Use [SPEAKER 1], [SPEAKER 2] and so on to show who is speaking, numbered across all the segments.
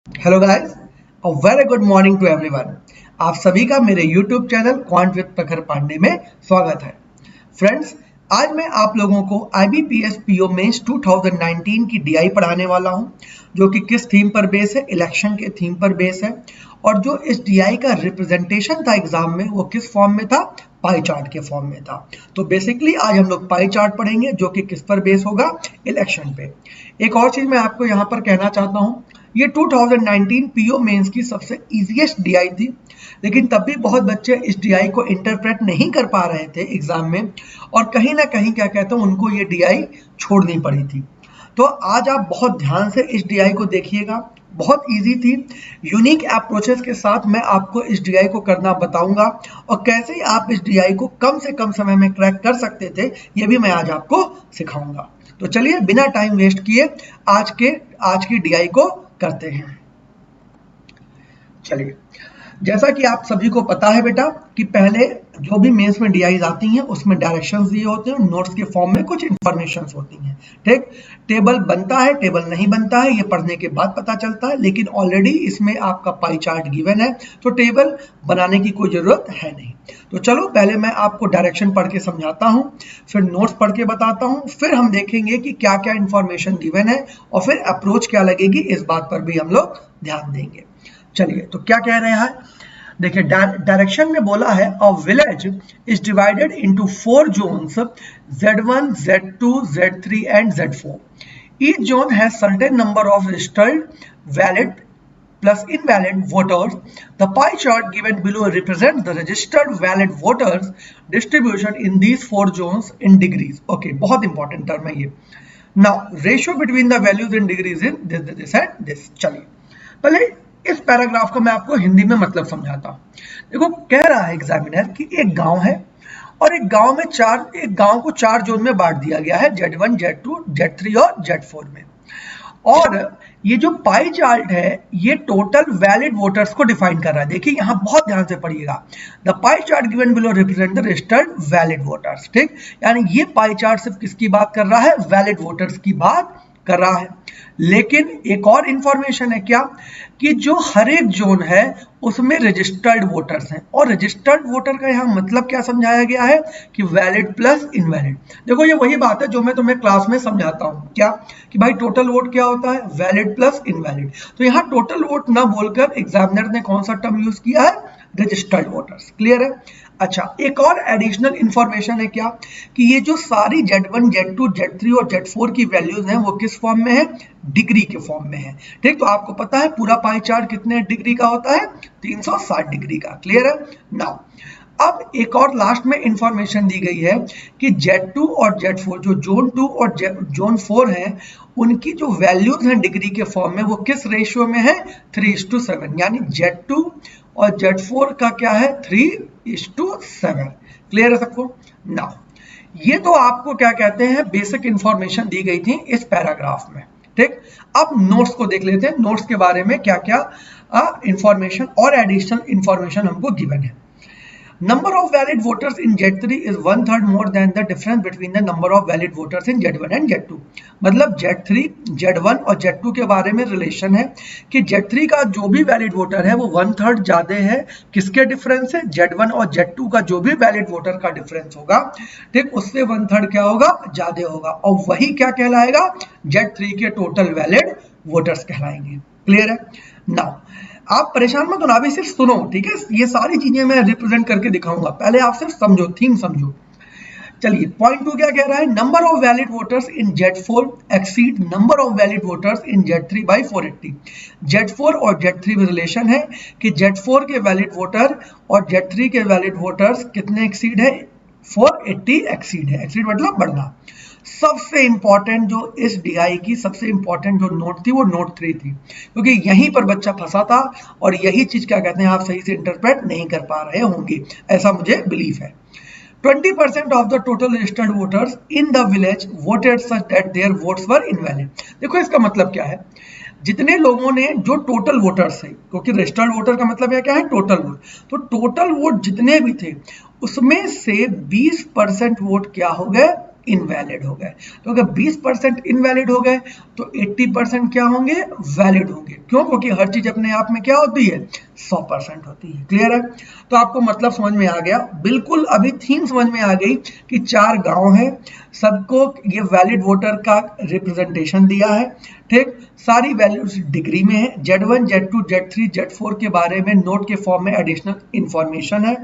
[SPEAKER 1] Hello guys, a very good morning to everyone. आप सभी का मेरे यूट्यूब चैनल क्वांट विद प्रखर पांडे में स्वागत है। फ्रेंड्स, आज मैं आप लोगों को IBPS PO मेंस 2019 की DI पढ़ाने वाला हूं, जो कि किस थीम पर बेस है, इलेक्शन के थीम पर बेस है। और जो इस DI का रिप्रेजेंटेशन था एग्जाम में, वो किस फॉर्म में था, पाई चार्ट के फॉर्म में था। तो बेसिकली आज हम लोग पाई चार्ट पढ़ेंगे, जो कि किस पर बेस होगा, इलेक्शन पे। एक और चीज मैं आपको यहाँ पर कहना चाहता हूँ, ये 2019 PO मेंस की सबसे इजीएस्ट DI थी, लेकिन तब भी बहुत बच्चे इस DI को इंटरप्रेट नहीं कर पा रहे थे एग्जाम में, और कहीं ना कहीं क्या कहते हैं, उनको ये DI छोड़नी पड़ी थी। तो आज आप बहुत ध्यान से इस DI को देखिएगा, बहुत इजी थी। यूनिक अप्रोचेस के साथ मैं आपको इस DI को करना बताऊंगा, और कैसे आप इस DI को कम से कम समय में क्रैक कर सकते थे, ये भी मैं आज आपको सिखाऊंगा। तो चलिए बिना टाइम वेस्ट किए आज की DI को करते हैं। चलिए, जैसा कि आप सभी को पता है बेटा, कि पहले जो भी मेंस में DIs आती हैं उसमें डायरेक्शंस दिए होते हैं, नोट्स के फॉर्म में कुछ इंफॉर्मेशंस होती हैं। ठीक, टेबल बनता है, टेबल नहीं बनता है, ये पढ़ने के बाद पता चलता है, लेकिन ऑलरेडी इसमें आपका पाई चार्ट गिवन है, तो टेबल बनाने की कोई जरूरत है नहीं। तो चलो पहले मैं आपको डायरेक्शन पढ़ के समझाता हूँ, फिर नोट्स पढ़ के बताता हूँ, फिर हम देखेंगे कि क्या क्या इंफॉर्मेशन गिवन है, और फिर अप्रोच क्या लगेगी, इस बात पर भी हम लोग ध्यान देंगे। चलिए, तो क्या कह रहे हैं, देखिए डायरेक्शन में बोला है, a village is divided into 4 zones, Z1, Z2, Z3 and Z4. Each zone has certain number of registered valid plus invalid voters. The pie chart given below represents the registered valid voters distribution in these 4 zones in degrees. Okay, बहुत important term है ये। Now ratio between the values in degrees in this and this. चलिए पहले इस paragraph का मैं आपको हिंदी में मतलब समझाता हूँ। देखो, कह रहा है एग्जामिनर कि एक गांव है, और एक गांव को 4 जोन में बांट दिया गया है, Z1, Z2, Z3 और Z4 में। और ये जो पाई चार्ट है, ये टोटल वैलिड वोटर्स को डिफाइन कर रहा है। देखिए यहाँ बहुत ध्यान से पढ़िएगा, the pie chart given below represent the registered valid voters. ठीक, यानी ये पाई चार्ट सिर्फ किसकी बात कर रहा है, वैलिड वोटर्स की बात कर रहा है। लेकिन एक और इंफॉर्मेशन है क्या, कि जो हर एक जोन है उसमें रजिस्टर्ड वोटर्स हैं, और रजिस्टर्ड वोटर का यहाँ मतलब क्या समझाया गया है, कि वैलिड प्लस इनवैलिड। देखो ये वही बात है जो मैं तुम्हें क्लास में समझाता हूँ, क्या कि भाई टोटल वोट क्या होता है, वैलिड प्लस इनवैलिड। तो यहाँ टोटल वोट ना बोलकर एग्जामिनर ने कौन सा टर्म यूज किया है, रजिस्टर्ड वोटर्स। क्लियर है। अच्छा, एक और एडिशनल इंफॉर्मेशन है क्या, कि ये जो सारी Z1, Z2, Z3 और Z4 की वैल्यूज हैं, वो किस फॉर्म में है, डिग्री के फॉर्म में है। ठीक, तो आपको पता है पूरा पाई चार्ट कितने डिग्री का होता है, 360 डिग्री का। क्लियर है। नाउ अब एक और लास्ट में इंफॉर्मेशन दी गई है, कि Z2 और Z4, जो जोन 2 और जोन 4 है, उनकी जो वैल्यूज हैं डिग्री के फॉर्म में, वो किस रेशियो में है, 3:7। यानी Z2 और Z4 का क्या है, 3:7। क्लियर है सबको। नाउ ये तो आपको क्या कहते हैं, बेसिक इंफॉर्मेशन दी गई थी इस पैराग्राफ में। ठीक, अब नोट्स को देख लेते हैं, नोट्स के बारे में क्या क्या इंफॉर्मेशन और एडिशनल इंफॉर्मेशन हमको गिवन है। Number of valid voters in Z3 is 1/3 more than the difference between the number of valid voters in Z1 and Z2. मतलब Z3, Z1 और Z2 के बारे में रिलेशन है, कि Z3 का जो भी वैलिड वोटर है वो 1/3 ज्यादा है, किसके डिफरेंस है, Z1 और Z2 का जो भी वैलिड वोटर का डिफरेंस होगा, ठीक, उससे 1/3 क्या होगा, ज्यादा होगा, और वही क्या कहलाएगा, Z3 के टोटल वैलिड वोटर्स कहलाएंगे। क्लियर है। नाउ आप परेशान मत होना, अभी सिर्फ सुनो, ठीक है, ये सारी चीजें मैं रिप्रेजेंट करके दिखाऊंगा, पहले आप सिर्फ समझो, थीम समझो। चलिए, पॉइंट 2 क्या कह रहा है, number of valid voters in Z4 exceed number of valid voters in Z3 by 480। Z4 और Z3 में रिलेशन है, कि Z4 के वैलिड वोटर और Z3 के वैलिड वोटर्स कितने एक्सीड है, 480 एक्सीड है। एक्सीड मतलब बढ़ना। सबसे इंपॉर्टेंट जो इस DI की सबसे इंपॉर्टेंट जो नोट थी, वो नोट 3 थी, क्योंकि यहीं पर बच्चा फंसा था, और यही चीज क्या कहते हैं, आप सही से इंटरप्रेट नहीं कर पा रहे होंगे, ऐसा मुझे बिलीव है। 20% of the total registered voters in the village voted such that their votes were invalid. देखो इसका मतलब क्या है, जितने लोगों ने, जो टोटल वोटर्स है, क्योंकि रजिस्टर्ड वोटर का मतलब है क्या है, टोटल वोट, तो टोटल वोट जितने भी थे उसमें से 20% वोट क्या हो गए, इनवैलिड हो गए। तो अगर 20% इनवैलिड हो गए तो 80% क्या होंगे, वैलिड होंगे। क्यों? क्योंकि हर चीज अपने आप में क्या होती है, 100% होती है। क्लियर है? तो आपको मतलब समझ में आ गया बिल्कुल। अभी थीम समझ में आ गई कि 4 गांव है, सबको ये वैलिड वोटर का रिप्रेजेंटेशन दिया है। ठीक, सारी वैल्यूज डिग्री में है। Z1, Z2, Z3, Z4 के बारे में नोट के फॉर्म में एडिशनल इंफॉर्मेशन है।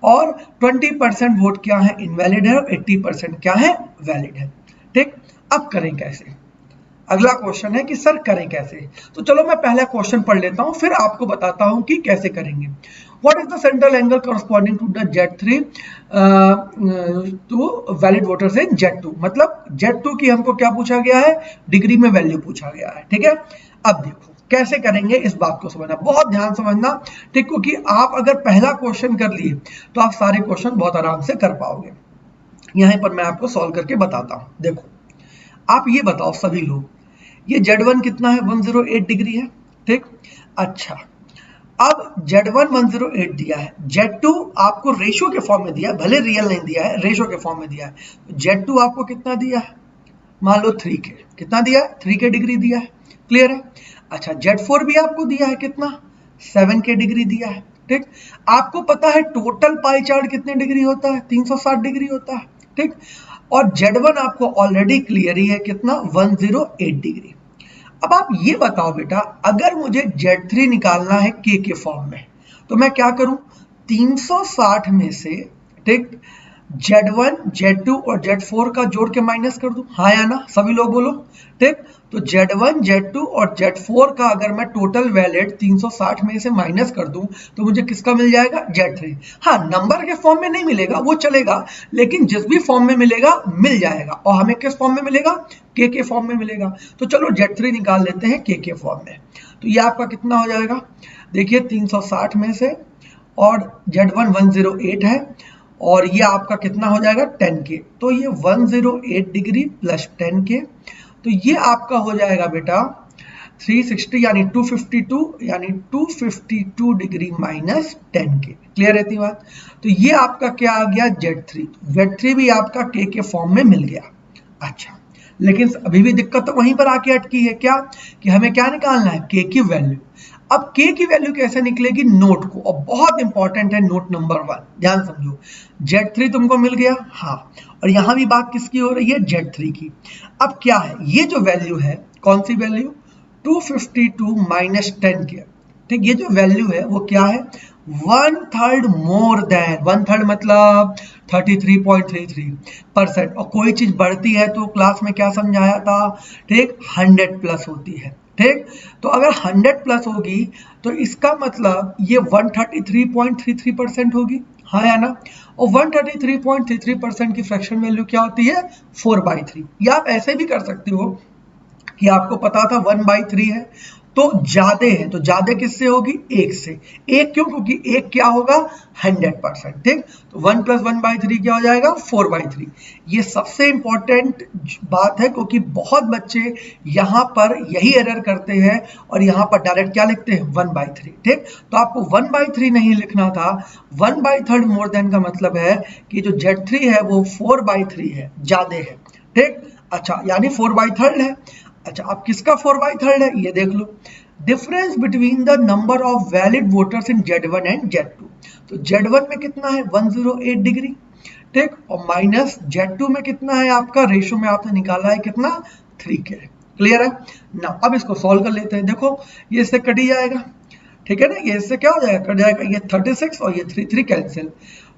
[SPEAKER 1] और 20% वोट क्या है, इनवैलिड है, और 80% क्या है, वैलिड है। ठीक, अब करें कैसे? अगला क्वेश्चन है कि सर करें कैसे। तो चलो मैं पहला क्वेश्चन पढ़ लेता हूं, फिर आपको बताता हूं कि कैसे करेंगे। What is the central angle corresponding to the Z3 to valid voters in Z2। मतलब Z2 की हमको क्या पूछा गया है, डिग्री में वैल्यू पूछा गया है। ठीक है, अब देखो कैसे करेंगे, इस बात को समझना, बहुत ध्यान समझना। ठीक, क्योंकि आप अगर पहला क्वेश्चन कर लिए तो आप सारे क्वेश्चन बहुत आराम से कर पाओगे। यहीं पर मैं आपको सॉल्व करके बताता हूं। देखो, आप ये बताओ सभी लोग, ये Z1 कितना है, 108 डिग्री है। ठीक, अच्छा, अब Z1 108 दिया है, Z2 आपको रेशियो के फॉर्म में दिया है, भले रियल नहीं दिया है, रेशियो के फॉर्म में दिया है। Z2 आपको कितना दिया है, मान लो 3K, कितना दिया है, 3K डिग्री दिया है। क्लियर है? अच्छा, Z4 भी आपको दिया है कितना, 7K डिग्री दिया है। ठीक, आपको पता है टोटल पाई चार्ट कितने डिग्री होता है, 360 डिग्री होता है। ठीक, और Z1 आपको ऑलरेडी क्लियर ही है कितना, 108 डिग्री। अब आप ये बताओ बेटा, अगर मुझे Z3 निकालना है K के फॉर्म में, तो मैं क्या करूं, 360 में से, ठीक, Z1, Z2 और Z4 का जोड़ के माइनस कर दूं, हाँ या ना, सभी लोग बोलो। ठीक, तो Z1, Z2 और Z4 का अगर मैं टोटल वैलिड 360 में से माइनस कर दूं तो मुझे किसका मिल जाएगा, Z3। हाँ, नंबर के फॉर्म में नहीं मिलेगा, वो चलेगा, लेकिन जिस भी फॉर्म में मिलेगा मिल जाएगा। और हमें किस फॉर्म में मिलेगा, K के फॉर्म में मिलेगा। तो चलो Z3 निकाल लेते हैं K के फॉर्म में। तो ये आपका कितना हो जाएगा, देखिए 360 में से, और Z1 108 है, और ये आपका कितना हो जाएगा, 10K। तो ये 108 डिग्री प्लस 10K, तो ये आपका हो जाएगा बेटा 360 यानी 252, यानी 252 डिग्री माइनस 10K। क्लियर रहती बात? तो ये आपका क्या आ गया, Z3। Z3 भी आपका K के फॉर्म में मिल गया। अच्छा, लेकिन अभी भी दिक्कत तो वहीं पर आके अटकी है, क्या कि हमें क्या निकालना है, K की वैल्यू। अब K की वैल्यू कैसे निकलेगी, नोट को, और बहुत इंपॉर्टेंट है नोट नंबर 1, ध्यान समझो। Z3 तुमको मिल गया, हाँ, और यहां भी बात किसकी हो रही है, Z3 की। अब क्या है, ये जो वैल्यू है, कौन सी वैल्यू, 252 माइनस 10K। ठीक, ये जो वैल्यू है वो क्या है, 1/3 मोर देन, 1/3 मतलब 33.33%। और कोई चीज बढ़ती है तो क्लास में क्या समझाया था, ठीक, 100 प्लस होती है। ठीक, तो अगर 100 प्लस होगी तो इसका मतलब ये 133.33% होगी, हाँ या ना। और 133.33% की फ्रैक्शन वैल्यू क्या होती है, 4/3। या आप ऐसे भी कर सकते हो कि आपको पता था 1/3 है, तो ज्यादा है, तो ज्यादा किससे होगी, 1 से। 1 क्यों, क्योंकि 1 क्या होगा, 100%। ठीक, तो 1 + 1/3 क्या हो जाएगा, 4/3। ये सबसे इंपॉर्टेंट बात है, क्योंकि बहुत बच्चे यहाँ पर यही एरर करते हैं और यहाँ पर डायरेक्ट क्या लिखते हैं, 1/3। ठीक, तो आपको 1/3 नहीं लिखना था, 1/3 मोर देन का मतलब है कि जो Z3 है वो 4/3 है, ज्यादा है। ठीक, अच्छा, यानी 4/3 है। अच्छा, अब किसका 4/3 है, ये देख लो, difference between the number of valid voters in Z1 and Z2। तो Z1 में कितना है, 108 डिग्री। ठीक, और माइनस Z2 में कितना है, आपका रेशियो में आपने निकाला है कितना, 3K। क्लियर है ना? अब इसको सॉल्व कर लेते हैं। देखो, ये इससे कट ही जाएगा, ठीक है ना, ये इससे क्या हो जाएगा, कट जाएगा, ये 36 और ये 3 कैंसिल।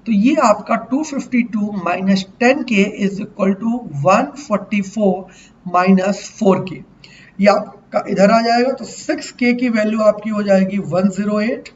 [SPEAKER 1] तो ये आपका 252 minus 10K is equal to 144 minus 4K। ये आपका इधर आ जाएगा, तो 6K की वैल्यू आपकी हो जाएगी 108,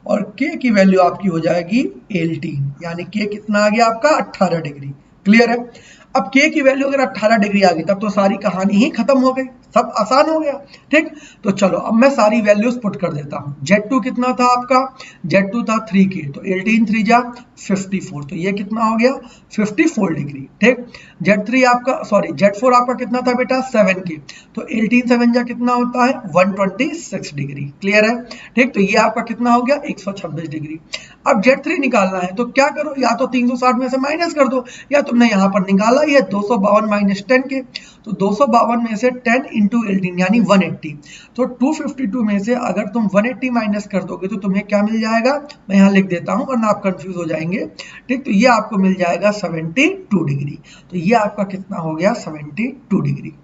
[SPEAKER 1] और K की वैल्यू आपकी हो जाएगी 18, यानी K कितना आ गया आपका, 18 डिग्री। क्लियर है? अब K की वैल्यू अगर 18 डिग्री आ गई तब तो सारी कहानी ही खत्म हो गई, सब आसान हो गया। ठीक, तो चलो अब मैं सारी वैल्यूज पुट कर देता हूं। Z2 कितना था आपका, Z2 था 3K, तो 18 3 जा 54, तो ये कितना हो गया, 54 डिग्री। ठीक, Z3 आपका, सॉरी Z4 आपका कितना था बेटा, 7K, तो 18 7 जा कितना होता है, 126 डिग्री। क्लियर है? ठीक, तो ये आपका कितना हो गया, 126 डिग्री। अब Z3 निकालना है तो क्या करो, या तो 360 में से माइनस कर दो, या तुमने यहाँ पर निकाला पता ही है 252 माइनस 10 के, तो 252 में से 10 इंटू 18 यानी 180, तो 252 में से अगर तुम 180 माइनस कर दोगे तो तुम्हें क्या मिल जाएगा, मैं यहाँ लिख देता हूँ वरना आप कंफ्यूज हो जाएंगे, ठीक। तो ये आपको मिल जाएगा 72 डिग्री। तो ये आपका कितना हो गया, 72 डिग्री।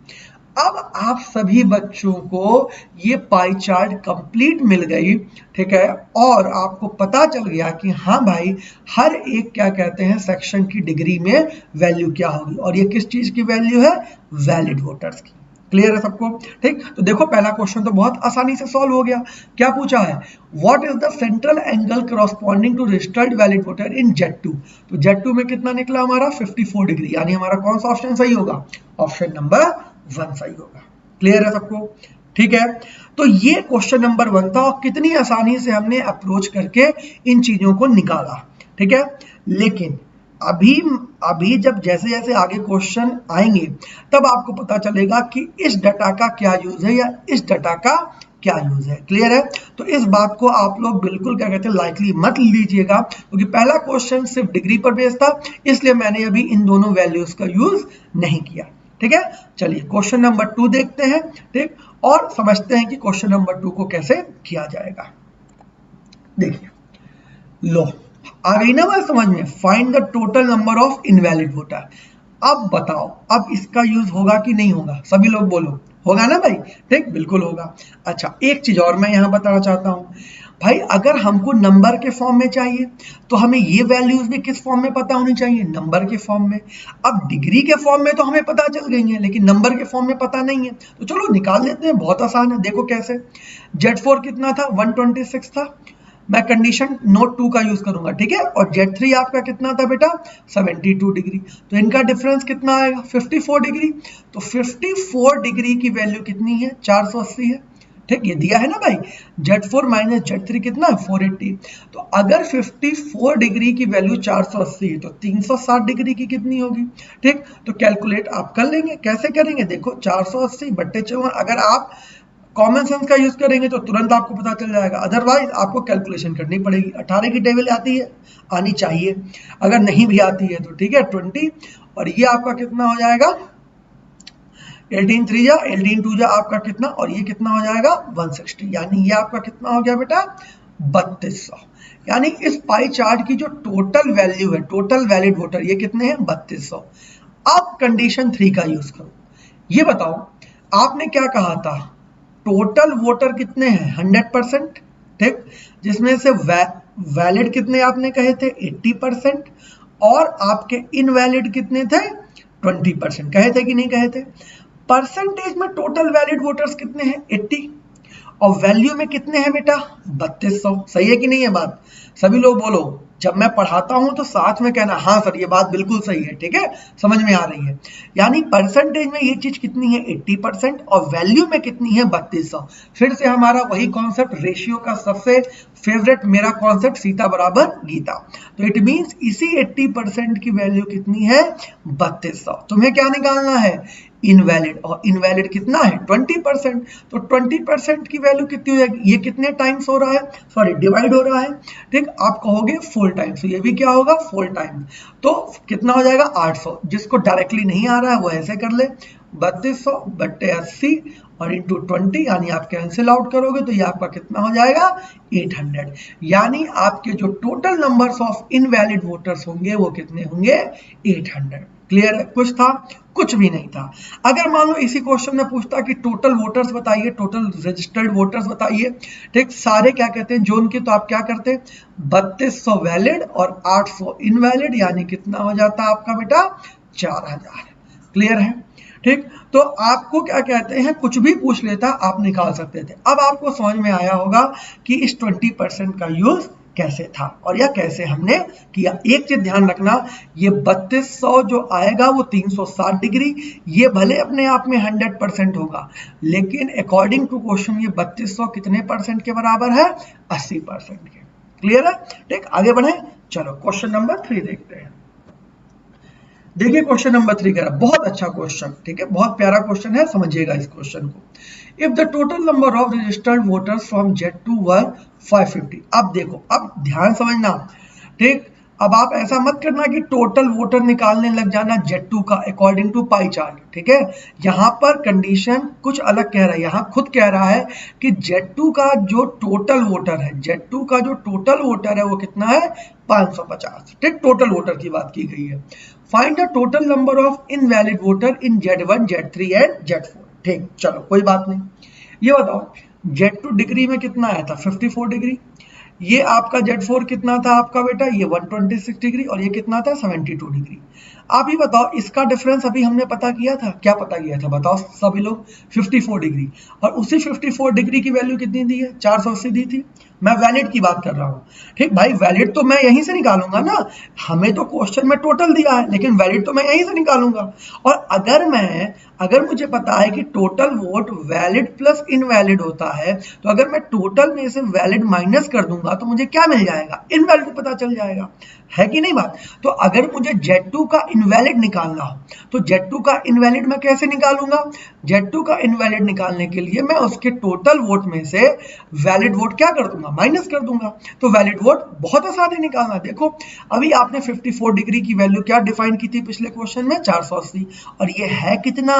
[SPEAKER 1] अब आप सभी बच्चों को ये पाई चार्ट कंप्लीट मिल गई, ठीक है, और आपको पता चल गया कि हाँ भाई हर एक क्या कहते हैं सेक्शन की डिग्री में वैल्यू क्या होगी, और ये किस चीज की वैल्यू है, वैलिड वोटर्स की। क्लियर है सबको, ठीक। तो देखो पहला क्वेश्चन तो बहुत आसानी से सॉल्व हो गया। क्या पूछा है, what is the central angle corresponding to registered valid voter in Z2। तो Z2 में कितना निकला हमारा 54 डिग्री, यानी हमारा कौन सा ऑप्शन सही होगा, ऑप्शन नंबर 1 सही होगा। क्लियर है सबको, ठीक है। तो ये क्वेश्चन नंबर 1 था और कितनी आसानी से हमने अप्रोच करके इन चीजों को निकाला, ठीक है। लेकिन अभी जब जैसे जैसे आगे क्वेश्चन आएंगे तब आपको पता चलेगा कि इस डाटा का क्या यूज है या इस डाटा का क्या यूज है। क्लियर है, तो इस बात को आप लोग बिल्कुल क्या कहते हैं लाइटली मत लीजिएगा, क्योंकि पहला क्वेश्चन सिर्फ डिग्री पर बेस्ड था, इसलिए मैंने अभी इन दोनों वैल्यूज का यूज नहीं किया, ठीक है। चलिए क्वेश्चन नंबर 2 देखते हैं, ठीक, और समझते हैं कि क्वेश्चन नंबर 2 को कैसे किया जाएगा। देखिए, लो आ गई ना बात समझ में, find the total number of invalid voter. अब बताओ, अब इसका यूज होगा कि नहीं होगा, सभी लोग बोलो, होगा ना भाई, ठीक, बिल्कुल होगा। अच्छा, एक चीज और मैं यहां बताना चाहता हूं भाई, अगर हमको नंबर के फॉर्म में चाहिए तो हमें ये वैल्यूज भी किस फॉर्म में पता होनी चाहिए, नंबर के फॉर्म में। अब डिग्री के फॉर्म में तो हमें पता चल गई है, लेकिन नंबर के फॉर्म में पता नहीं है, तो चलो निकाल लेते हैं, बहुत आसान है। देखो कैसे, Z4 कितना था, 126 था, मैं कंडीशन नोट 2 का यूज करूंगा, ठीक है, और Z3 आपका कितना था बेटा, 72 डिग्री, तो इनका डिफरेंस कितना आएगा, 54 डिग्री। तो 54 डिग्री की वैल्यू कितनी है, 480 है, ठीक, ये दिया है ना भाई। Z4 माइनस Z3 कितना है, 480। तो अगर 54 डिग्री की वैल्यू 480 है तो 360 डिग्री की कितनी होगी, ठीक। तो कैलकुलेट आप कर लेंगे, कैसे करेंगे, देखो 480 बट्टे 54, अगर आप कॉमन सेंस का यूज करेंगे तो तुरंत आपको पता चल जाएगा, अदरवाइज आपको कैलकुलेशन करनी पड़ेगी। 18 की टेबल आती है, आनी चाहिए, अगर नहीं भी आती है तो ठीक है 20, और ये आपका कितना हो जाएगा 18 3 जा 18 2 जा आपका कितना, और ये कितना हो जाएगा 160, यानी ये आपका कितना हो गया बेटा 3200। यानी इस पाई चार्ट की जो टोटल वैल्यू है, टोटल वैलिड वोटर, ये कितने हैं 3200। अब कंडीशन 3 का यूज करो, ये बताओ आपने क्या कहा था, टोटल वोटर कितने हैं 100%, ठीक, जिसमें से वैलिड कितने आपने कहे थे 80%, और आपके इनवैलिड कितने थे 20%, कहे थे कि नहीं कहे थे। परसेंटेज में टोटल वैलिड वोटर्स कितने हैं 80, और वैल्यू में कितने हैं बेटा 3200। सही है कि नहीं है बात, सभी लोग बोलो, जब मैं पढ़ाता हूं तो साथ में कहना हाँ सर ये बात बिल्कुल सही है, ठीक है, समझ में आ रही है। यानी परसेंटेज में ये चीज कितनी है 80%, और वैल्यू में कितनी है 3200। फिर से हमारा वही कॉन्सेप्ट, रेशियो का सबसे फेवरेट मेरा कॉन्सेप्ट सीता बराबर गीता। तो इट मींस इसी 80% की वैल्यू कितनी है 3200। तुम्हें क्या निकालना है, इनवैलिड, और इनवैलिड कितना है 20%, तो 20% की वैल्यू कितनी हो जाएगी, ये कितने टाइम्स हो रहा है, सॉरी डिवाइड हो रहा है, ठीक, आप कहोगे फुल टाइम्स, तो ये भी क्या होगा फुल टाइम, तो कितना हो जाएगा 800। जिसको डायरेक्टली नहीं आ रहा है वो ऐसे कर ले, 3200 बट्टे 80 और इंटू 20, यानी आप कैंसिल आउट करोगे तो ये आपका कितना हो जाएगा 800। यानी आपके जो total numbers of invalid voters होंगे वो कितने होंगे 800। क्लियर है, कुछ था, कुछ भी नहीं था। अगर मान लो इसी क्वेश्चन में पूछता कि टोटल वोटर्स बताइए, टोटल रजिस्टर्ड वोटर्स बताइए, ठीक, सारे क्या कहते हैं जोन के, तो आप क्या करते 3200 वैलिड और 800 इनवैलिड, यानी कितना हो जाता आपका बेटा 4000। क्लियर है, ठीक। तो आपको क्या कहते हैं कुछ भी पूछ लेता आप निकाल सकते थे। अब आपको समझ में आया होगा कि इस 20% का यूज कैसे था और या कैसे हमने किया। एक चीज ध्यान रखना, ये 3200 जो आएगा वो 360 डिग्री, ये भले अपने आप में 100% होगा, लेकिन अकॉर्डिंग टू क्वेश्चन ये 3200 कितने परसेंट के बराबर है 80% के। क्लियर है, ठीक, आगे बढ़े, चलो क्वेश्चन नंबर 3 देखते हैं। देखिए क्वेश्चन नंबर 3 कह रहा है, बहुत अच्छा क्वेश्चन, ठीक है, बहुत प्यारा क्वेश्चन है, समझिएगा इस क्वेश्चन को। If the total number of registered voters from Z2 वर 550। अब देखो, अब ध्यान समझना, ठीक, अब आप ऐसा मत करना कि टोटल वोटर निकालने लग जाना Z2 का अकॉर्डिंग टू पाई चार्ट, ठीक है। यहाँ पर कंडीशन कुछ अलग कह रहा है, यहाँ खुद कह रहा है कि Z2 का जो टोटल वोटर है, Z2 का जो टोटल वोटर है वो कितना है 550, ठीक, टोटल वोटर की बात की गई है। Find the total number of invalid voter in Z1, Z3 and Z4, ठीक, चलो कोई बात नहीं। ये बताओ Z2 डिग्री में कितना आया था 54 डिग्री, ये आपका Z4 कितना था आपका बेटा, ये 126 डिग्री, और ये कितना था 72 डिग्री। आप ही बताओ इसका डिफरेंस अभी हमने पता किया था, क्या पता किया था बताओ सभी लोग, 54 डिग्री, और उसी 54 डिग्री की वैल्यू कितनी दी है 480 दी थी। मैं वैलिड की बात कर रहा हूँ, ठीक भाई, वैलिड तो मैं यहीं से निकालूंगा ना, हमें तो क्वेश्चन में टोटल दिया है लेकिन वैलिड तो मैं यहीं से निकालूंगा। और अगर मुझे पता है कि total vote valid plus invalid होता है, तो अगर मैं टोटल में से वैलिड माइनस कर दूंगा तो मुझे क्या मिल जाएगा, इनवैलिड पता चल जाएगा, है कि नहीं बात। तो अगर मुझे Z2 का इनवैलिड निकालना हो तो Z2 का इनवैलिड मैं कैसे निकालूंगा, Z2 का इनवैलिड निकालने के लिए मैं उसके टोटल वोट में से वैलिड वोट क्या कर दूंगा, माइनस कर दूंगा। तो वैलिड वोट बहुत आसान है निकालना। देखो अभी आपने 54 डिग्री की वैल्यू क्या डिफाइन की थी पिछले क्वेश्चन में 480, और ये है कितना,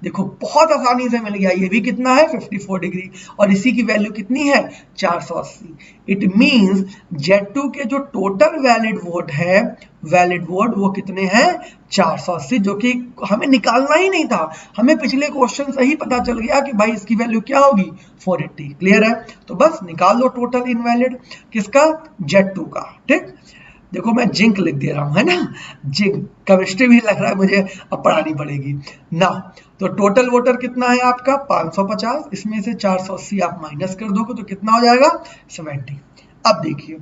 [SPEAKER 1] देखो बहुत आसानी से मिल गया, ये भी कितना है 54 डिग्री, और इसी की वैल्यू कितनी है 480। इट मींस Z2 के जो टोटल वैलिड वोट है, वैलिड वोट वो कितने हैं 480, जो कि हमें निकालना ही नहीं था, हमें पिछले क्वेश्चन से ही पता चल गया कि भाई इसकी वैल्यू क्या होगी 480। क्लियर है, तो बस निकाल लो टोटल इनवैलिड किसका, Z2 का, ठीक। देखो मैं जिंक लिख दे रहा हूं, है ना, जिंक, केमिस्ट्री भी लग रहा है मुझे, अब पढ़ानी पड़ेगी ना। तो टोटल वोटर कितना है आपका 550, इसमें से 480 आप माइनस कर दोगे तो कितना हो जाएगा 70। अब देखिए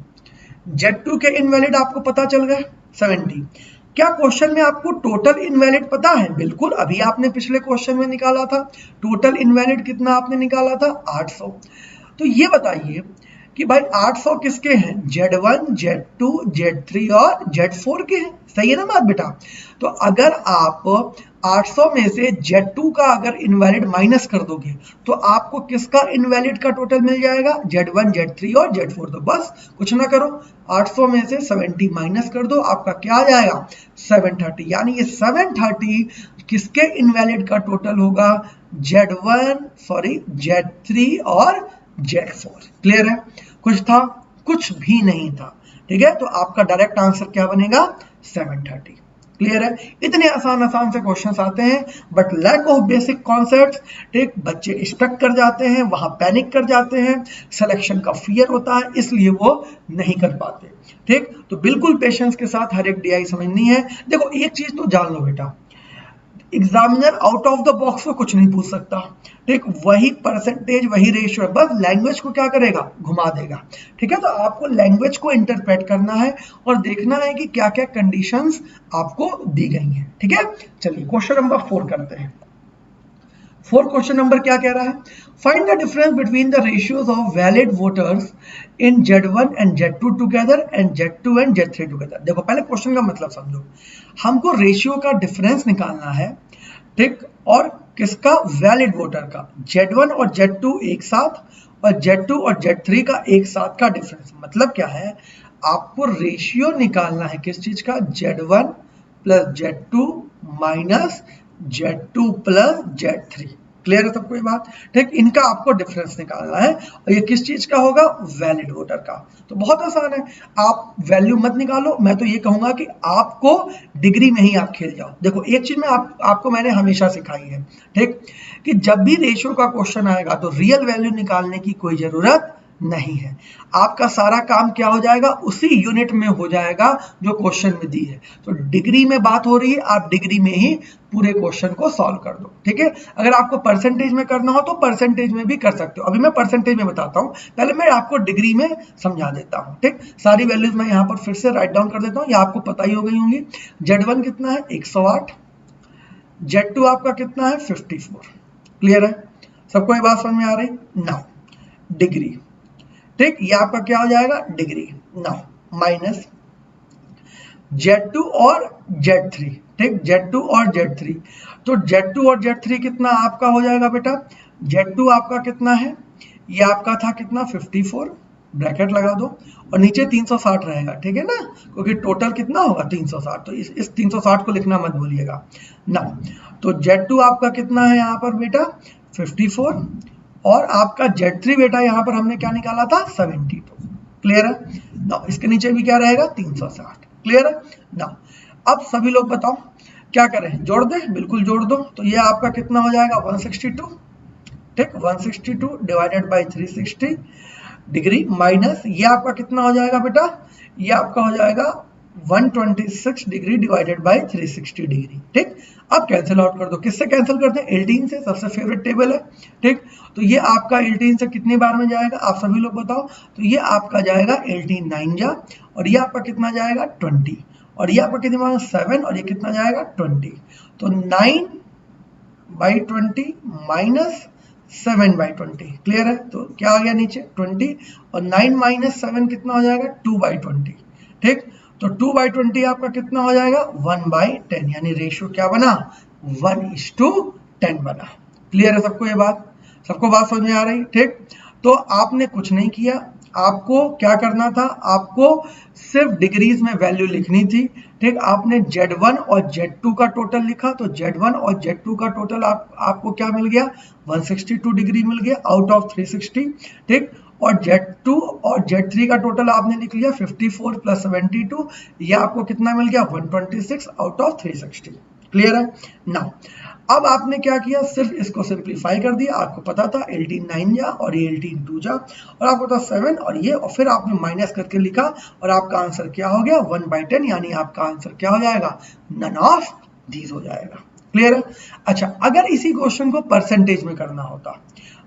[SPEAKER 1] Z2 के इनवैलिड आपको पता चल गए 70। क्या क्वेश्चन में आपको टोटल इनवैलिड पता है, बिल्कुल, अभी आपने पिछले क्वेश्चन में निकाला था, टोटल इनवैलिड कितना आपने निकाला था 800। तो ये बताइए कि भाई 800 किसके हैं, Z1, Z2, Z3 और Z4 के हैं, सही है ना बात बेटा। तो अगर आप 800 में से Z2 का अगर इनवैलिड माइनस कर दोगे तो आपको किसका इनवैलिड का टोटल मिल जाएगा, Z1, Z3 और Z4। तो बस कुछ ना करो, 800 में से 70 माइनस कर दो, आपका क्या आ जाएगा 730, यानी ये 730 किसके इनवैलिड का टोटल होगा, Z3 और Z4। क्लियर है, कुछ था, कुछ भी नहीं था, ठीक है। तो आपका डायरेक्ट आंसर क्या बनेगा 730। क्लियर है, इतने आसान से क्वेश्चंस आते हैं, but lack of basic concepts, ठीक, बच्चे स्टक कर जाते हैं, वहां पैनिक कर जाते हैं, सिलेक्शन का फियर होता है, इसलिए वो नहीं कर पाते, ठीक। तो बिल्कुल पेशेंस के साथ हर एक DI समझनी है। देखो एक चीज तो जान लो बेटा, examiner out of the box में कुछ नहीं पूछ सकता, ठीक, वही परसेंटेज वही रेशियो है, बस लैंग्वेज को क्या करेगा घुमा देगा, ठीक है। तो आपको लैंग्वेज को इंटरप्रेट करना है और देखना है कि क्या क्या कंडीशंस आपको दी गई हैं, ठीक है। चलिए क्वेश्चन नंबर 4 करते हैं। 4 क्वेश्चन नंबर क्या कह रहा है, find the difference between the ratios of valid voters in Z1 and Z2 together and Z2 and Z3 together. देखो पहले क्वेश्चन का मतलब समझो, हमको रेशियो का डिफरेंस निकालना है, ठीक, और किसका, वैलिड वोटर का, Z1 और Z2 एक साथ और Z2 और Z3 का एक साथ का डिफरेंस। मतलब क्या है, आपको रेशियो निकालना है किस चीज का, Z1 plus Z2 minus Z2 plus Z3। Clear है सबको ये बात, ठीक, इनका आपको डिफरेंस निकालना है, और ये किस चीज का होगा, वैलिड वोटर का। तो बहुत आसान है, आप वैल्यू मत निकालो, मैं तो ये कहूंगा कि आपको डिग्री में ही आप खेल जाओ। देखो एक चीज में आपको मैंने हमेशा सिखाई है, ठीक, कि जब भी रेशियो का क्वेश्चन आएगा तो रियल वैल्यू निकालने की कोई जरूरत नहीं है, आपका सारा काम क्या हो जाएगा, उसी यूनिट में हो जाएगा जो क्वेश्चन में दी है। तो डिग्री में बात हो रही है, आप डिग्री में ही पूरे क्वेश्चन को सॉल्व कर दो, ठीक है। अगर आपको परसेंटेज में करना हो तो परसेंटेज में भी कर सकते हो, अभी मैं परसेंटेज में बताता हूँ, पहले मैं आपको डिग्री में समझा देता हूँ, ठीक। सारी वैल्यूज मैं यहाँ पर फिर से राइट डाउन कर देता हूँ, ये आपको पता ही हो गई होंगी। Z1 कितना है 108, Z2 आपका कितना है 54। क्लियर है, सबको ये बात समझ में आ रही। नाउ डिग्री, ठीक, ये आपका क्या हो जाएगा डिग्री, नाउ माइनस Z2 और Z3, ठीक, Z2 और Z3। तो Z2 और Z3 कितना आपका हो जाएगा बेटा, Z2 आपका कितना है, ये आपका था कितना 54, ब्रैकेट लगा दो और नीचे 360 रहेगा, ठीक है ना, क्योंकि टोटल कितना होगा 360, तो इस 360 को लिखना मत भूलिएगा ना। तो Z2 आपका कितना है यहाँ पर बेटा 54 और आपका Z3 बेटा यहाँ पर हमने क्या निकाला था 72। क्लियर है ना। इसके नीचे भी क्या रहेगा 360। क्लियर है ना। अब सभी लोग बताओ क्या करें, जोड़ दें, बिल्कुल जोड़ दो। तो ये आपका कितना हो जाएगा 162, ठीक, 162 डिवाइडेड बाई 360 डिग्री माइनस ये आपका कितना हो जाएगा बेटा, ये आपका हो जाएगा 126 डिग्री डिवाइडेड बाई 360 डिग्री। ठीक, अब कैंसिल आउट कर दो। किससे कैंसिल करते हैं, 18 से, सबसे फेवरेट टेबल है। ठीक, तो ये आपका 18 से कितने बार में जाएगा आप सभी लोग बताओ। तो ये आपका जाएगा 18 9 जा, और ये आपका कितना जाएगा 20, और ये आपका कितने बार 7, और ये कितना जाएगा 20। तो 9/20 माइनस 7/20। क्लियर है, तो क्या आ गया नीचे 20, और 9 माइनस 7 कितना हो जाएगा 2/20। ठीक, तो 2/20 आपका कितना हो जाएगा 1/10, यानी रेशियो क्या बना 1:10 बना। क्लियर है सबको ये बात, सबको बात समझ में आ रही। ठीक, तो आपने कुछ नहीं किया, आपको क्या करना था, आपको सिर्फ डिग्रीज में वैल्यू लिखनी थी। ठीक, आपने Z1 और Z2 का टोटल लिखा, तो Z1 और Z2 का टोटल आपको क्या मिल गया 162 डिग्री मिल गया आउट ऑफ 360। ठीक, और Z2 और Z3 का टोटल आपने लिख लिया 54 प्लस 72, ये आपको कितना मिल गया 126 आउट ऑफ 360। क्लियर है ना। अब आपने क्या किया, सिर्फ इसको सिंप्लीफाई कर दिया। आपको पता था 18 9 जा, और ये 18 2 जा, और आपको था 7, और ये, और फिर आपने माइनस करके लिखा, और आपका आंसर क्या हो गया 1/10, यानी आपका आंसर क्या हो जाएगा नन ऑफ दीज हो जाएगा। क्लियर है। अच्छा, अगर इसी क्वेश्चन को परसेंटेज में करना होता,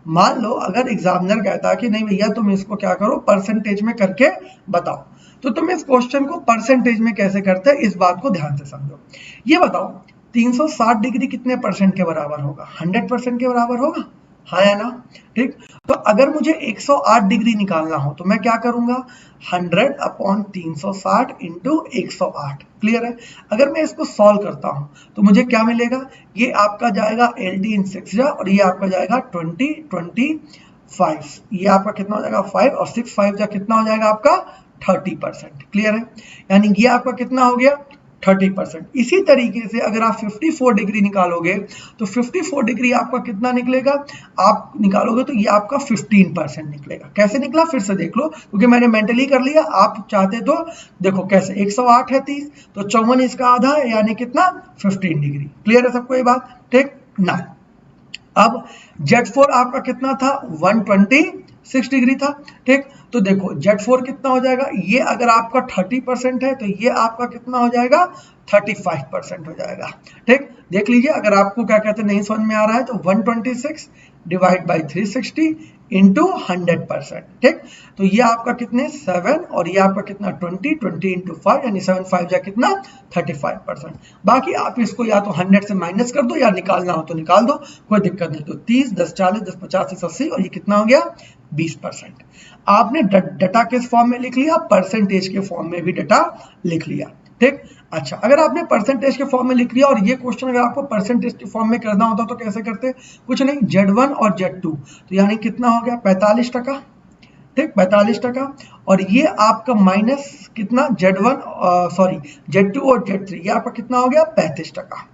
[SPEAKER 1] मान लो अगर एग्जामिनर कहता कि नहीं भैया तुम इसको क्या करो परसेंटेज में करके बताओ, तो तुम इस क्वेश्चन को परसेंटेज में कैसे करते हैं इस बात को ध्यान से समझो। ये बताओ 360 डिग्री कितने परसेंट के बराबर होगा, 100% के बराबर होगा, हाँ या ना। ठीक, तो अगर मुझे 108 डिग्री निकालना हो तो मैं क्या करूंगा 100/360 इंटू 108। क्लियर है। अगर मैं इसको सॉल्व करता हूं तो मुझे क्या मिलेगा, ये आपका जाएगा LD इन 6 जा, और ये आपका जाएगा 20 25, ये आपका कितना हो जाएगा 5, और 6 5 जा कितना हो जाएगा आपका 30%। क्लियर है, यानी ये आपका कितना हो गया 30%। इसी तरीके से अगर आप 54 डिग्री निकालोगे तो 54 डिग्री आपका कितना निकलेगा, आप निकालोगे तो ये आपका 15% निकलेगा। कैसे निकला फिर से देख लो, क्योंकि मैंने मेंटली कर लिया, आप चाहते तो देखो कैसे। 108 है 30, तो 54 इसका आधा है, यानी कितना 15 डिग्री। क्लियर है सबको ये बात। ठीक ना। अब Z4 आपका कितना था 126 डिग्री था। ठीक, तो देखो Z4 कितना हो जाएगा, ये अगर आपका 30% है तो ये आपका कितना हो जाएगा 35% हो जाएगा। ठीक, देख लीजिए, अगर आपको क्या कहते हैं नहीं समझ में आ रहा है तो 126 डिवाइड बाई 360 इंटू 100%। ठीक, तो ये आपका कितने 7, और ये आपका कितना 20 इंटू 5, यानी 7 5 जा कितना 35%। बाकी आप इसको या तो 100 से माइनस कर दो, या निकालना हो तो निकाल दो, कोई दिक्कत नहीं। तो 30 10 40 10 50 30 80, और ये कितना हो गया 20%। आपने डाटा किस फॉर्म में लिख लिया, परसेंटेज के फॉर्म में भी डाटा लिख लिया। ठीक, अच्छा, अगर आपने परसेंटेज के फॉर्म में लिख लिया, और ये क्वेश्चन अगर आपको परसेंटेज के फॉर्म में करना होता तो कैसे करते, कुछ नहीं, Z1 और Z2, तो यानी कितना हो गया 45%। ठीक, 45%, और ये आपका माइनस कितना Z2 और Z3, ये आपका कितना हो गया 35%।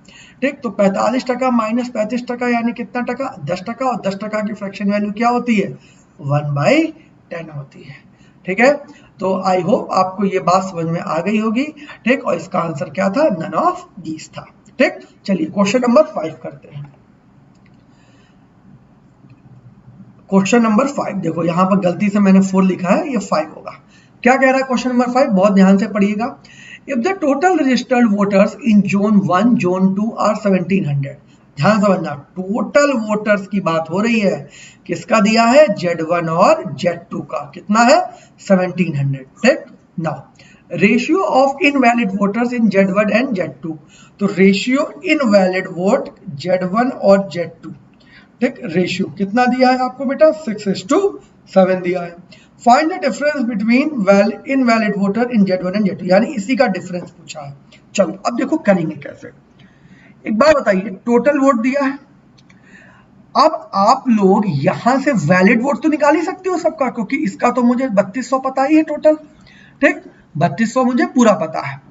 [SPEAKER 1] ठीक, तो 45% माइनस 35% यानी कितना टका 10%, और 10% की फ्रैक्शन वैल्यू क्या होती है 1/10 होती है। ठीक है, तो आई होप आपको ये बात समझ में आ गई होगी। ठीक, और इसका आंसर क्या था नन ऑफ दीज था। ठीक, चलिए क्वेश्चन नंबर 5 करते हैं। क्वेश्चन नंबर 5 देखो, यहां पर गलती से मैंने 4 लिखा है, ये 5 होगा। क्या कह रहा है क्वेश्चन नंबर 5, बहुत ध्यान से पढ़िएगा। If the total registered voters in zone 1 zone 2 are 1700, ध्यान समझना, टोटल वोटर्स की बात हो रही है। किसका दिया है Z1 और Z2 का, कितना है 1700। ठीक, now ratio of invalid voters in Z1 and Z2, तो रेशियो इनवैलिड वोट Z1 और Z2। ठीक, रेशियो कितना दिया है आपको बेटा 6:7 दिया है। Find the difference between invalid voter in Z1 and Z2, यानी इसी का डिफरेंस पूछा है। चलो अब देखो करेंगे कैसे। एक बार बताइए, टोटल वोट दिया है, अब आप लोग यहां से वैलिड वोट तो निकाल ही सकते हो सबका, क्योंकि इसका तो मुझे 3200 पता ही है टोटल, ठीक, 3200 मुझे पूरा पता है।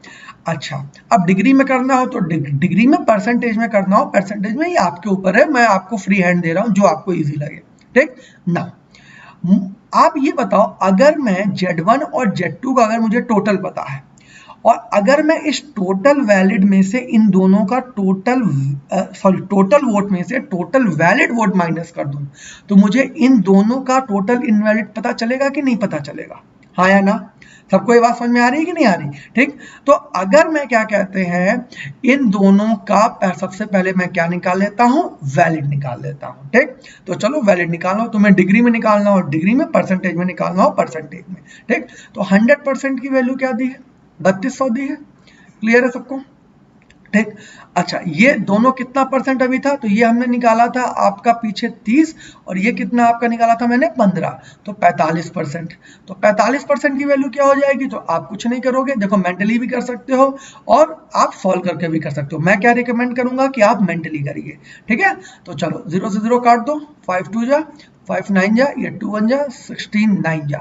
[SPEAKER 1] अच्छा, अब डिग्री में करना हो तो डिग्री में, परसेंटेज में करना हो परसेंटेज में, ये आपके ऊपर है, मैं आपको फ्री हैंड दे रहा हूं जो आपको इजी लगे, ठीक ना। आप ये बताओ, अगर मैं Z1 और Z2 का अगर मुझे टोटल पता है, और अगर मैं इस टोटल वैलिड में से इन दोनों का टोटल वोट में से टोटल वैलिड वोट माइनस कर दूं, तो मुझे इन दोनों का टोटल इनवैलिड पता चलेगा कि नहीं पता चलेगा? हाँ या ना? सबको ये बात समझ में आ रही है कि नहीं आ रही? ठीक, तो अगर मैं क्या कहते हैं, इन दोनों का सबसे पहले मैं क्या निकाल लेता हूं, वैलिड निकाल लेता हूं। ठीक, तो चलो वैलिड निकालना हो, तुम्हें डिग्री में निकालना हो डिग्री में, परसेंटेज में निकालना हो परसेंटेज में। ठीक, तो 100% की वैल्यू क्या दी है, 3200 दी है। क्लियर है सबको? ठीक, अच्छा, ये दोनों कितना परसेंट अभी था, तो ये हमने निकाला था आपका पीछे 30, और ये कितना आपका निकाला था मैंने 15, तो 45%। तो 45% की वैल्यू क्या हो जाएगी, तो आप कुछ नहीं करोगे, देखो मेंटली भी कर सकते हो और आप सॉल्व करके भी कर सकते हो। मैं क्या रिकमेंड करूंगा कि आप मेंटली करिए। ठीक है, तो चलो 0 से 0 काट दो, 5 2 जा, 5 9 जा, ये 2 1 जा, 16 9 जा,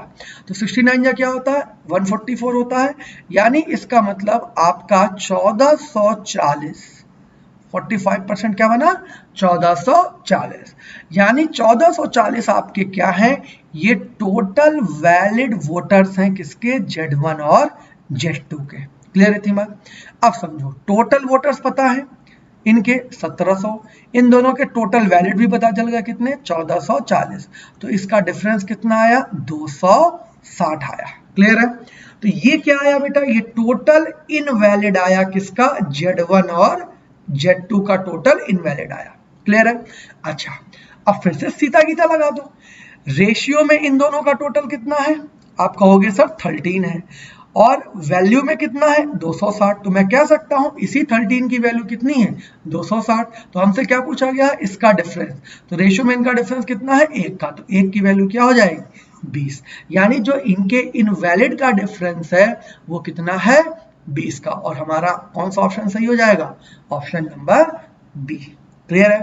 [SPEAKER 1] तो 69 जा क्या होता है, 144 होता है। यानी इसका मतलब आपका 1440, 45% क्या बना, 1440। यानी 1440 आपके क्या है, ये टोटल वैलिड वोटर्स हैं किसके, Z1 और Z2 के। क्लियर है थी बात? अब समझो, टोटल वोटर्स पता है इनके 1700, इन दोनों के टोटल वैलिड भी पता चल गया कितने, 1440, तो इसका डिफरेंस कितना आया, 260 आया। क्लियर है? तो ये क्या आया बेटा, ये टोटल इनवैलिड आया किसका, Z1 और Z2 का टोटल इनवैलिड आया। क्लियर है? अच्छा, अब फिर से सीधा गीता लगा दो, रेशियो में इन दोनों का टोटल कितना है, आप कहोगे सर 13 है, और वैल्यू में कितना है, 260, तो मैं कह सकता हूं इसी 13 की वैल्यू कितनी है, 260। तो हमसे क्या पूछा गया, इसका डिफरेंस, तो रेशियो में इनका डिफरेंस कितना है, 1 का, तो 1 की वैल्यू क्या हो जाएगी, 20। यानी जो इनके इनवैलिड का डिफरेंस है वो कितना है, 20 का, और हमारा कौन सा ऑप्शन सही हो जाएगा, ऑप्शन नंबर बी। क्लियर है?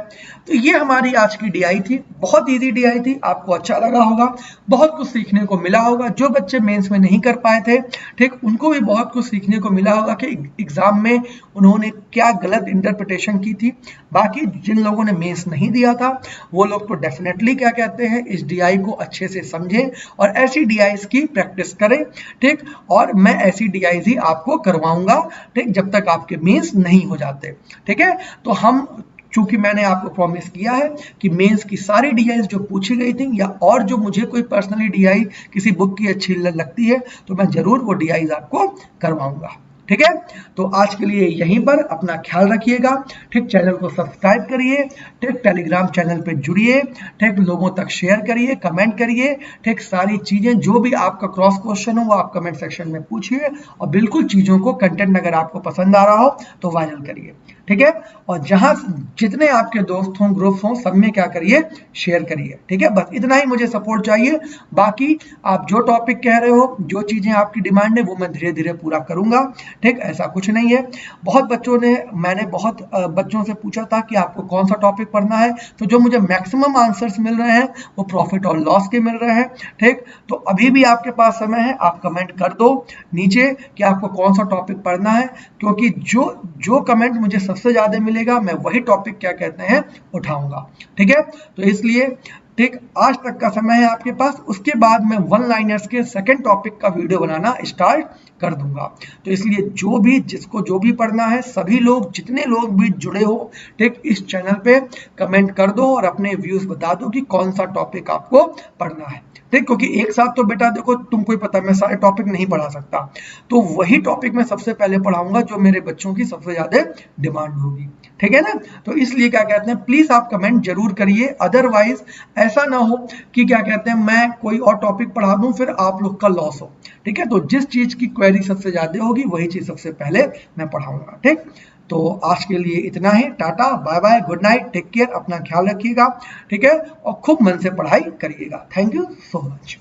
[SPEAKER 1] तो ये हमारी आज की डीआई थी, बहुत इजी डीआई थी, आपको अच्छा लगा होगा, बहुत कुछ सीखने को मिला होगा। जो बच्चे मेंस में नहीं कर पाए थे, ठीक, उनको भी बहुत कुछ सीखने को मिला होगा कि एग्जाम में उन्होंने क्या गलत इंटरप्रिटेशन की थी। बाकी जिन लोगों ने मेंस नहीं दिया था वो लोग तो डेफिनेटली क्या कहते हैं, इस डीआई को अच्छे से समझें और ऐसी डीआईज की प्रैक्टिस करें। ठीक, और मैं ऐसी डीआईज ही आपको करवाऊंगा, ठीक, जब तक आपके मेंस नहीं हो जाते। ठीक है, तो हम, चूंकि मैंने आपको प्रॉमिस किया है कि मेंस की सारी डीआईज जो पूछी गई थी, या और जो मुझे कोई पर्सनली डीआई किसी बुक की अच्छी लगती है, तो मैं जरूर वो डीआईज आपको करवाऊंगा। ठीक है, तो आज के लिए यहीं पर, अपना ख्याल रखिएगा। ठीक, चैनल को सब्सक्राइब करिए, ठीक, टेलीग्राम चैनल पे जुड़िए, ठीक, लोगों तक शेयर करिए, कमेंट करिए। ठीक, सारी चीजें जो भी आपका क्रॉस क्वेश्चन हो वो आप कमेंट सेक्शन में पूछिए, और बिल्कुल चीजों को, कंटेंट अगर आपको पसंद आ रहा हो तो वायरल करिए। ठीक है, और जहां जितने आपके दोस्त हों, ग्रुप्स हों, सब में क्या करिए, शेयर करिए। ठीक है, बस इतना ही मुझे सपोर्ट चाहिए। बाकी आप जो टॉपिक कह रहे हो, जो चीजें आपकी डिमांड है, वो मैं धीरे धीरे पूरा करूंगा। ठीक, ऐसा कुछ नहीं है। बहुत बच्चों ने, मैंने बहुत बच्चों से पूछा था कि आपको कौन सा टॉपिक पढ़ना है, तो जो मुझे मैक्सिमम आंसर्स मिल रहे हैं वो प्रॉफिट और लॉस के मिल रहे हैं। ठीक, तो अभी भी आपके पास समय है, आप कमेंट कर दो नीचे कि आपको कौन सा टॉपिक पढ़ना है, क्योंकि जो कमेंट मुझे सबसे ज्यादा मिलेगा मैं वही टॉपिक क्या कहते हैं उठाऊंगा। ठीक है, तो इसलिए ठीक, आज तक का समय है आपके पास, उसके बाद मैं वन लाइनर्स के सेकंड टॉपिक का वीडियो बनाना स्टार्ट कर दूंगा। तो इसलिए जो भी, जिसको जो भी पढ़ना है, सभी लोग, जितने लोग भी जुड़े हो, ठीक, इस चैनल पे कमेंट कर दो और अपने व्यूज बता दो कि कौन सा टॉपिक आपको पढ़ना है। ठीक, क्योंकि एक साथ तो बेटा देखो तुमको ही पता है मैं सारे टॉपिक नहीं पढ़ा सकता, तो वही टॉपिक मैं सबसे पहले पढ़ाऊंगा जो मेरे बच्चों की सबसे ज्यादा डिमांड होगी। ठीक है ना, तो इसलिए क्या कहते हैं, प्लीज आप कमेंट जरूर करिए, अदरवाइज ऐसा ना हो कि क्या कहते हैं मैं कोई और टॉपिक पढ़ा दूं फिर आप लोग का लॉस हो। ठीक है, तो जिस चीज की क्वेरी सबसे ज्यादा होगी वही चीज सबसे पहले मैं पढ़ाऊंगा। ठीक, तो आज के लिए इतना ही, tata bye bye, good night, take care, अपना ख्याल रखिएगा। ठीक है, और खूब मन से पढ़ाई करिएगा। Thank you so much.